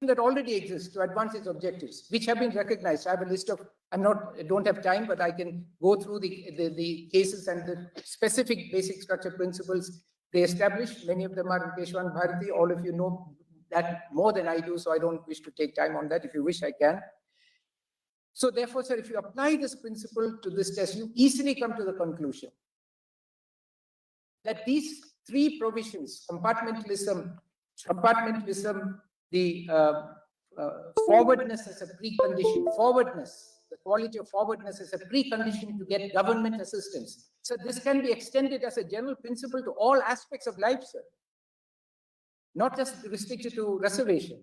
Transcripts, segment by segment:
that already exists to advance its objectives, which have been recognized. I have a list of, don't have time, but I can go through the cases and the specific basic structure principles they established. Many of them are in Keshwan Bharati. All of you know that more than I do, so I don't wish to take time on that. If you wish, I can. So therefore, sir, if you apply this principle to this test, you easily come to the conclusion that these three provisions, compartmentalism, the forwardness as a precondition, the quality of forwardness as a precondition to get government assistance. So this can be extended as a general principle to all aspects of life, sir, not just restricted to reservation.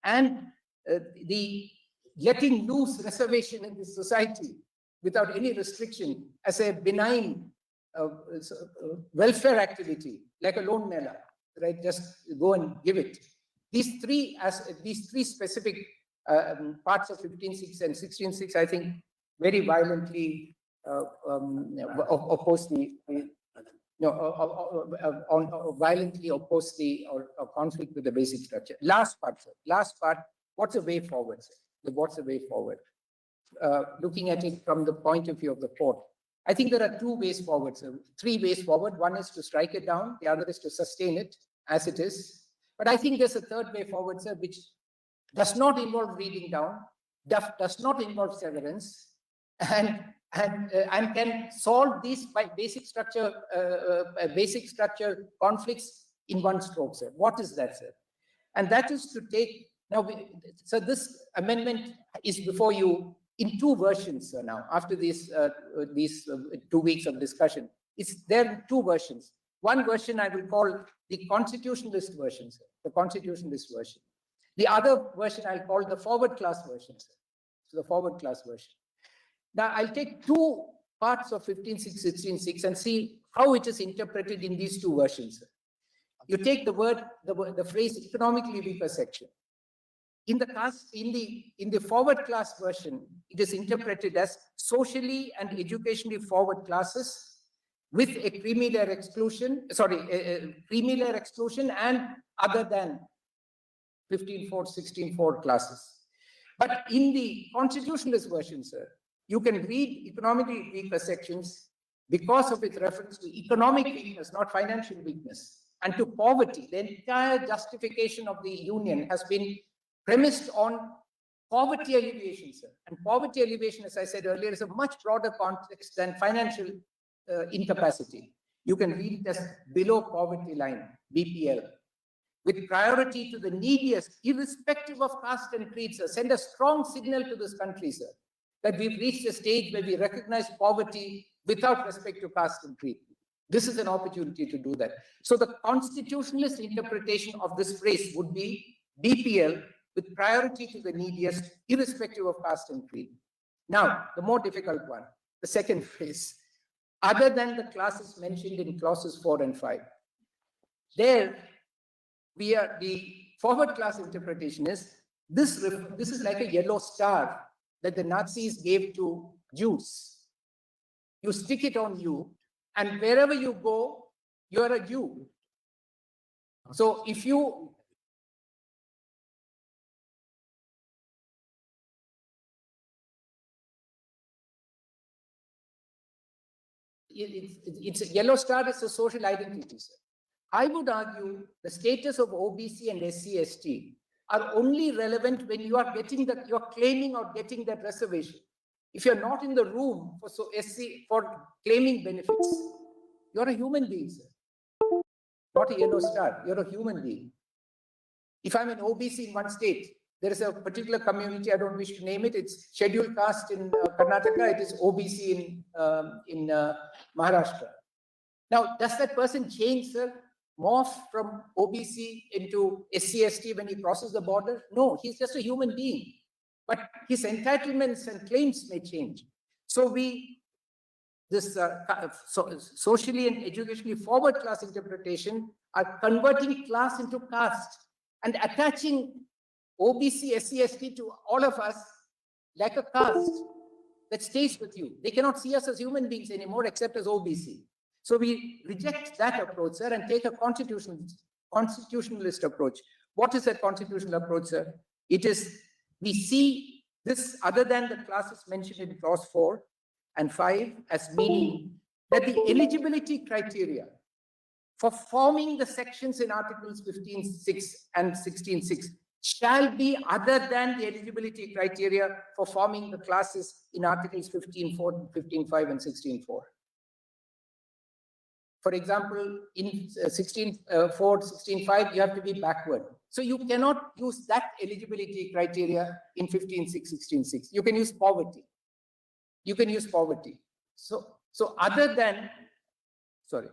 And the letting loose reservation in this society without any restriction as a benign welfare activity, like a loan mela, right? Just go and give it. These three specific parts of 15.6 and 16.6, I think, very violently oppose the conflict with the basic structure. Last part. What's the way forward, sir? What's the way forward? Looking at it from the point of view of the court, I think there are two ways forward, sir. Three ways forward. One is to strike it down. The other is to sustain it as it is. But I think there's a third way forward, sir, which does not involve reading down, does not involve severance, and can solve these by basic structure conflicts in one stroke, sir. What is that, sir? And that is to take. Now, so this amendment is before you in two versions, sir, now, after these 2 weeks of discussion. It's there in two versions. One version I will call the constitutionalist version, sir, the constitutionalist version. The other version I'll call the forward class version, sir. So the forward class version. Now, I'll take two parts of 15.6, 16.6 and see how it is interpreted in these two versions, sir. You take the phrase economically weaker section. In the forward class version, it is interpreted as socially and educationally forward classes with a creamy layer exclusion, creamy layer exclusion and other than 15.4, 16.4 classes. But in the constitutionalist version, sir, you can read economically weaker sections because of its reference to economic weakness, not financial weakness, and to poverty. The entire justification of the union has been premised on poverty alleviation, sir. And poverty alleviation, as I said earlier, is a much broader context than financial incapacity. You can read it as below poverty line, BPL, with priority to the neediest, irrespective of caste and creed, sir. Send a strong signal to this country, sir, that we've reached a stage where we recognize poverty without respect to caste and creed. This is an opportunity to do that. So the constitutionalist interpretation of this phrase would be BPL with priority to the neediest, irrespective of caste and creed. Now, the more difficult one, the second phrase, other than the classes mentioned in clauses 4 and 5. There, the forward class interpretation is, this is like a yellow star that the Nazis gave to Jews. You stick it on you, and wherever you go, you're a Jew. So if you it's a yellow star is a social identity, sir. I would argue the status of OBC and SC/ST are only relevant when you are getting that, you're claiming or getting that reservation. If you're not in the room for claiming benefits, you're a human being, sir. Not a yellow star, you're a human being. If I'm an OBC in one state, there is a particular community, I don't wish to name it, it's scheduled caste in Karnataka, it is OBC in Maharashtra. Now, does that person change, sir? Morph from OBC into SC/ST when he crosses the border? No, he's just a human being. But his entitlements and claims may change. So socially and educationally forward class interpretation are converting class into caste and attaching OBC, SC/ST to all of us like a caste that stays with you. They cannot see us as human beings anymore except as OBC. So we reject that approach, sir, and take a constitutionalist approach. What is that constitutional approach, sir? It is, we see this other than the classes mentioned in clause 4 and 5 as meaning that the eligibility criteria for forming the sections in Articles 15.6 and 16.6 shall be other than the eligibility criteria for forming the classes in Articles 15.4, 15.5 and 16.4. For example, in 16.4, 16.5, you have to be backward. So you cannot use that eligibility criteria in 15.6, 16.6. You can use poverty. You can use poverty. So other than, sorry.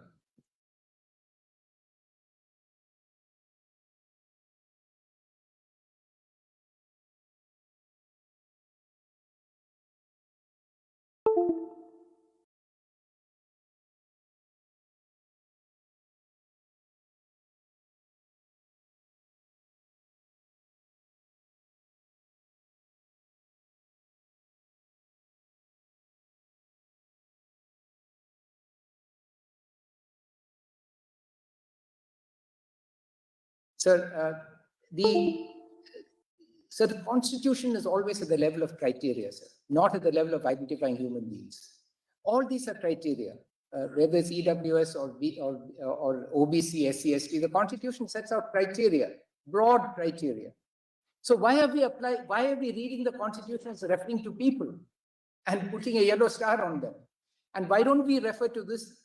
Sir, the Constitution is always at the level of criteria, sir, not at the level of identifying human beings. All these are criteria, whether it's EWS or OBC, SC, ST. The Constitution sets out criteria, broad criteria. So why are we reading the Constitution as referring to people and putting a yellow star on them? And why don't we refer to this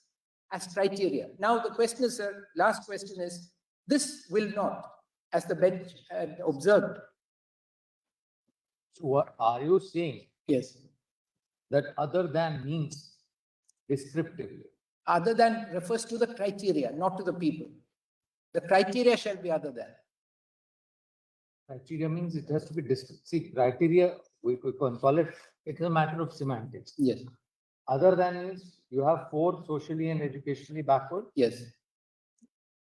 as criteria? Now the question is, sir, last question is, this will not, as the bench observed. So what are you saying? Yes. That other than means descriptively. Other than refers to the criteria, not to the people. The criteria shall be other than. Criteria means it has to be descriptive. See, criteria, we can call it, it's a matter of semantics. Yes. Other than is, you have 4 socially and educationally backward. Yes.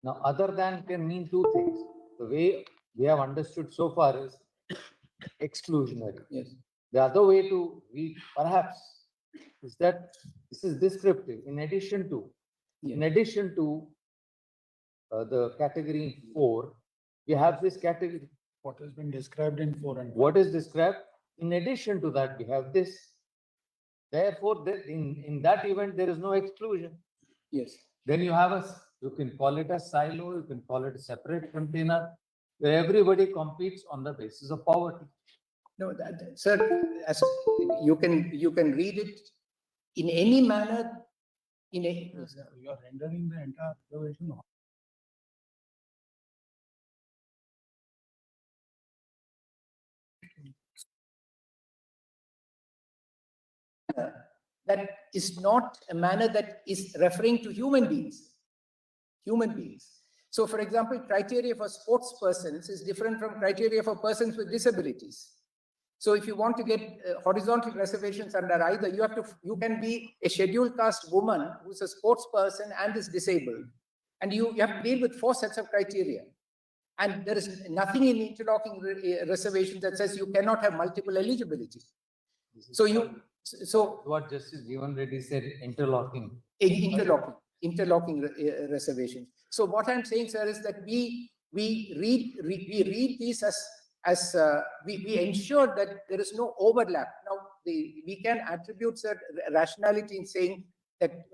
Now, other than can mean 2 things. The way we have understood so far is exclusionary. Yes. The other way to read, perhaps, is that this is descriptive. In addition to, the category 4, we have this category. What has been described in 4 and 5. What is described? In addition to that, we have this. Therefore, in that event, there is no exclusion. Yes. Then you have you can call it a silo, you can call it a separate container, where everybody competes on the basis of poverty. No, sir, as you can read it in any manner. You are rendering the entire observation. That is not a manner that is referring to human beings. Human beings. So, for example, criteria for sports persons is different from criteria for persons with disabilities. So, if you want to get horizontal reservations under either, you can be a scheduled caste woman who's a sports person and is disabled, and you have to deal with 4 sets of criteria. And there is nothing in interlocking reservation that says you cannot have multiple eligibility. So what Justice Jeevan Reddy said, interlocking reservations. So what I'm saying, sir, is that we read these as we ensure that there is no overlap. Now we can attribute rationality in saying that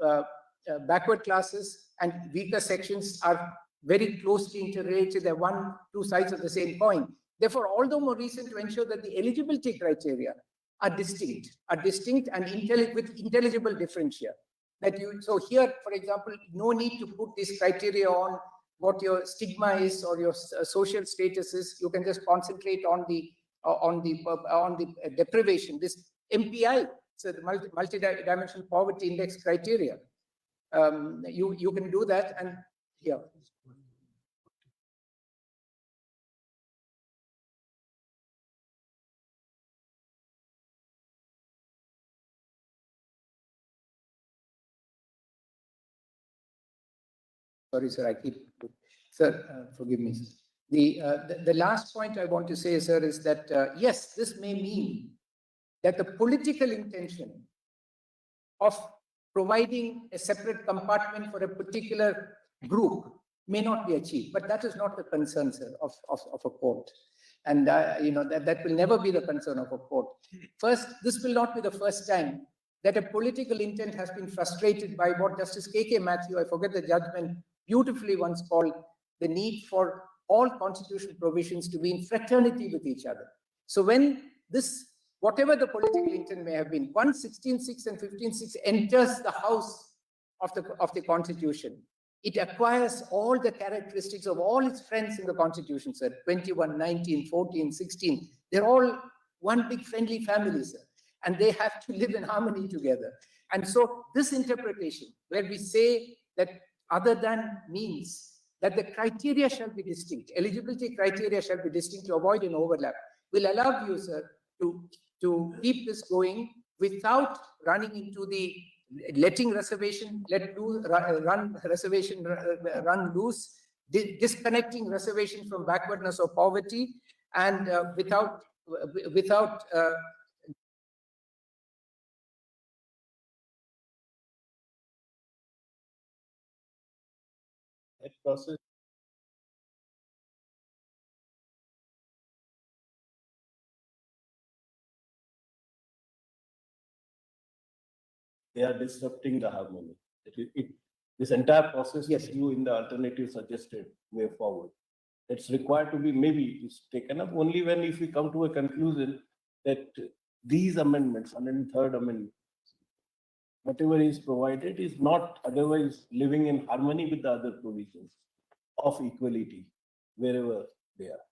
backward classes and weaker sections are very closely interrelated. They're 2 sides of the same coin. Therefore, all the more reason to ensure that the eligibility criteria are distinct and with intelligible differentia. So here, for example, no need to put this criteria on what your stigma is or your social status is. You can just concentrate on the deprivation. This MPI, so the multi-dimensional poverty index criteria. You can do that, and yeah. Sorry, sir, forgive me. The last point I want to say, sir, is that, yes, this may mean that the political intention of providing a separate compartment for a particular group may not be achieved, but that is not the concern, sir, of a court. And, that will never be the concern of a court. First, this will not be the first time that a political intent has been frustrated by what Justice K.K. Matthew, I forget the judgment, beautifully once called the need for all constitutional provisions to be in fraternity with each other. So when this, whatever the political intent may have been, once 16.6 and 15.6 enters the house of the Constitution, it acquires all the characteristics of all its friends in the Constitution, sir. 21, 19, 14, 16. They're all one big friendly family, sir. And they have to live in harmony together. And so this interpretation, where we say that other than means that the criteria shall be distinct, eligibility criteria shall be distinct to avoid an overlap, will allow you, sir, to keep this going without running into the letting reservation, run loose, disconnecting reservation from backwardness or poverty, and without that process. They are disrupting the harmony. This entire process Yes, that you in the alternative suggested way forward. It's required to be maybe it's taken up only when if we come to a conclusion that these amendments, 103rd amendment, whatever is provided is not otherwise living in harmony with the other provisions of equality wherever they are.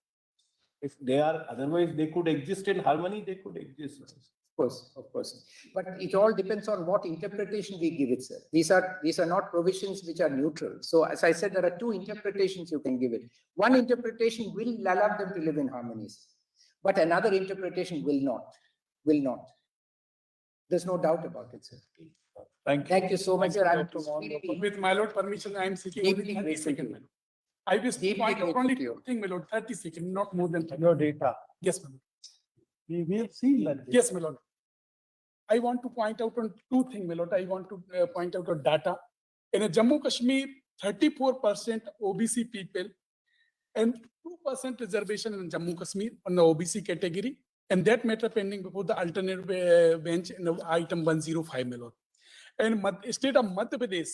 If they are otherwise, they could exist in harmony, they could exist. Of course. But it all depends on what interpretation we give it, sir. These are not provisions which are neutral. So as I said, there are two interpretations you can give it. One interpretation will allow them to live in harmony, but another interpretation will not. There's no doubt about it, sir. Thank you so much, sir. With my lord permission, I am seeking only Deeply 30 grateful to seconds. you. my lord. I will Deeply point out grateful only to you. two things, my lord, 30 seconds, not more than 30. Your data. Yes, my lord. We have seen that. Yes, my lord. I want to point out on two things, my lord. I want to point out on data. In Jammu Kashmir, 34% OBC people and 2% reservation in Jammu Kashmir on the OBC category. And that matter pending before the alternate bench in item 105, my lord. And state of Madhya Pradesh,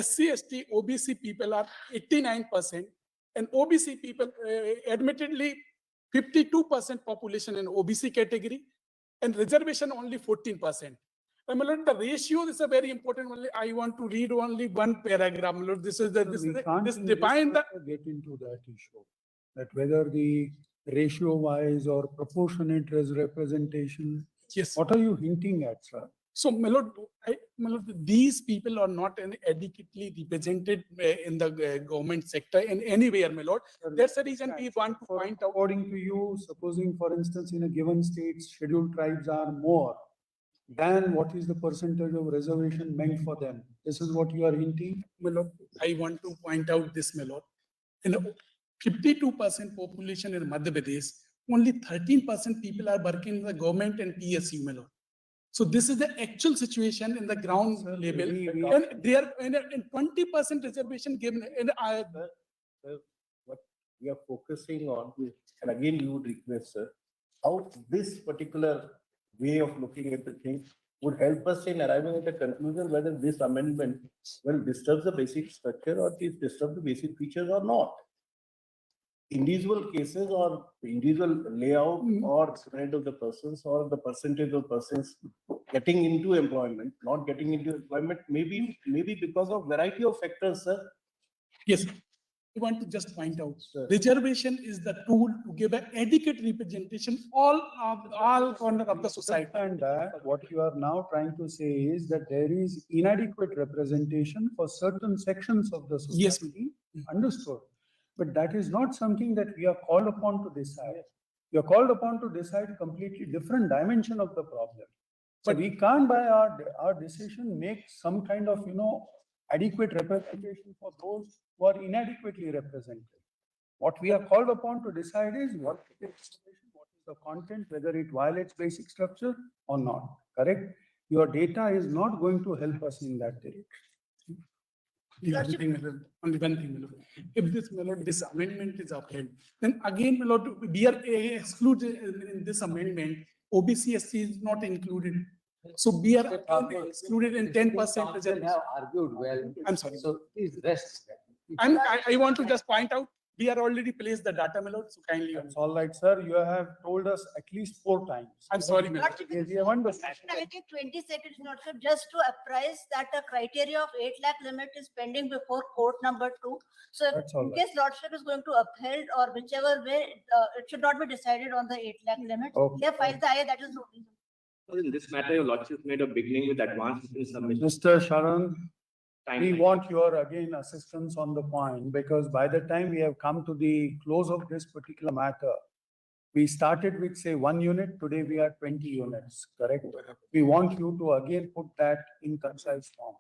SC, ST, OBC people are 89%, and OBC people, admittedly, 52% population in OBC category, and reservation only 14%. And my lord, the ratio is a very important one. I want to read only one paragraph. My lord, this is the this define the Get into that issue, that whether the ratio wise or proportionate as representation, yes. what are you hinting at, sir? So, my lord, these people are not adequately represented in the government sector in anywhere, my lord. That's the reason we want to point out. According to you, supposing for instance, in a given state, scheduled tribes are more than what is the percentage of reservation meant for them. This is what you are hinting. My lord, I want to point out this, my lord. In 52% population in Madhya Pradesh, only 13% people are working in the government and PSU, my lord. So this is the actual situation in the ground Sir, level. we- And they are in 20% reservation given. And What we are focusing on, and again, you would request, sir, how this particular way of looking at the thing would help us in arriving at a conclusion whether this amendment will disturb the basic structure or it disturb the basic features or not. Individual cases or individual layout or spread of the persons or the percentage of persons getting into employment, not getting into employment, maybe because of variety of factors, sir. yes, I want to just point out, Sir. reservation is the tool to give an adequate representation all corner of the society. And what you are now trying to say is that there is inadequate representation for certain sections of the Yes. society. Understood. But that is not something that we are called upon to decide. We are called upon to decide completely different dimension of the problem. So But- we can't by our decision make some kind of, adequate representation for those who are inadequately represented. What we are called upon to decide is what is the content, whether it violates basic structure or not, correct? Your data is not going to help us in that direction. Only one thing, my lord. If this, my lord, this amendment is upheld, then again, my lord, we are excluded in this amendment, OBC SC is not included. So we are again excluded in 10% Council reservation. have argued well. I'm sorry. So please rest. I want to just point out, we are already placed the data, my lord, so kindly. That's all right, sir. You have told us at least 4 times. I'm sorry, my lord. We have understood. I take 20 seconds, not sir, just to apprise that the criteria of 8 lakh limit is pending before court number 2. So if That's all in right. case lordship is going to upheld or whichever way, it should not be decided on the 8 lakh limit. Okay. They have filed the IA, that is no reason. So in this matter, your lordship made a beginning with advance written submission Mr. Sharan, we timeline. want your again assistance on the point because by the time we have come to the close of this particular matter, we started with say 1 unit, today we are 20 units, correct? We want you to again put that in concise form.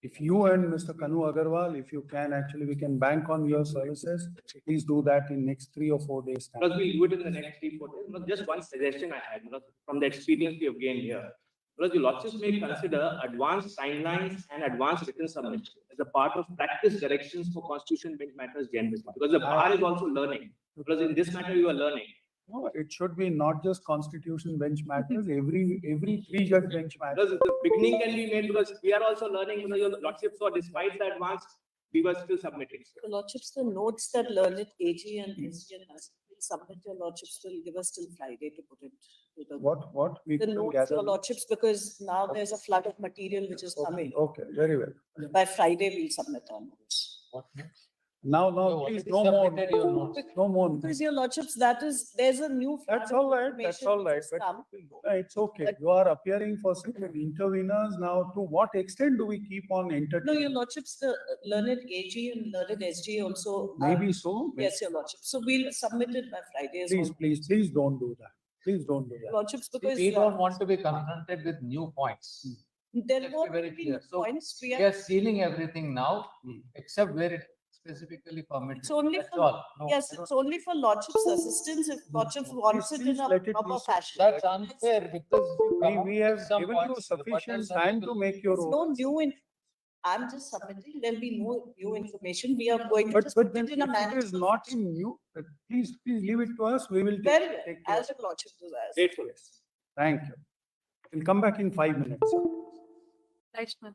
If you and Mr. Kanu Agarwal, if you can, actually, we can bank on your services. Please do that in next 3 or 4 days. time. Because we'll do it in the next 3-4 days. But just one suggestion I had, from the experience we have gained here. Because your lordships may consider advanced timelines and advanced written submission as a part of practice directions for constitution bench matters generally. Because the bar is also learning. Because in this matter, you are learning. No, it should be not just constitution bench matters, every 3-judge bench matters. Because the beginning can be made because we are also learning, your lordships, so despite the advance, we were still submitting. Your lordships, the notes that learned AG and SG has submit your lordships will give us till Friday to put it to the. What? We The couldn't notes, gather. your lordships, because now there's a flood of material which is coming. Okay, very well. By Friday, we'll submit our notes. What next? Now, No, please, already no more, submitted your notes. no more. Because your lordships, that is, there's a new. flood That's of all right, that's information all which right, has but come. it's okay. You are appearing for certain interveners now. To what extent do we keep on No, entertaining? your lordships, the learned AG and learned SG also. Maybe so. Yes, your lordships. So we'll submit it by Friday as well. Please don't do that. Please don't do that. Lordships, because We don't want to be confronted with new points. there Let's be won't very be clear. So points. we are sealing everything now, except where it specifically permitted. It's only That's for- all. No, Yes, I don't- it's only for lordships assistance if lordships wants it in please a let it be proper so. fashion. That's unfair because you come up We with have some given you points, the sufficient buttons time are to able- make your There's own. no new I'm just submitting, there'll be no new information. We are going to But just put then it in a if it manner. is not in you, please leave it to us. We will take Very take well, care. as your lordship desires. Grateful. Thank you. We'll come back in 5 minutes. Right, ma'am.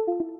Thank you.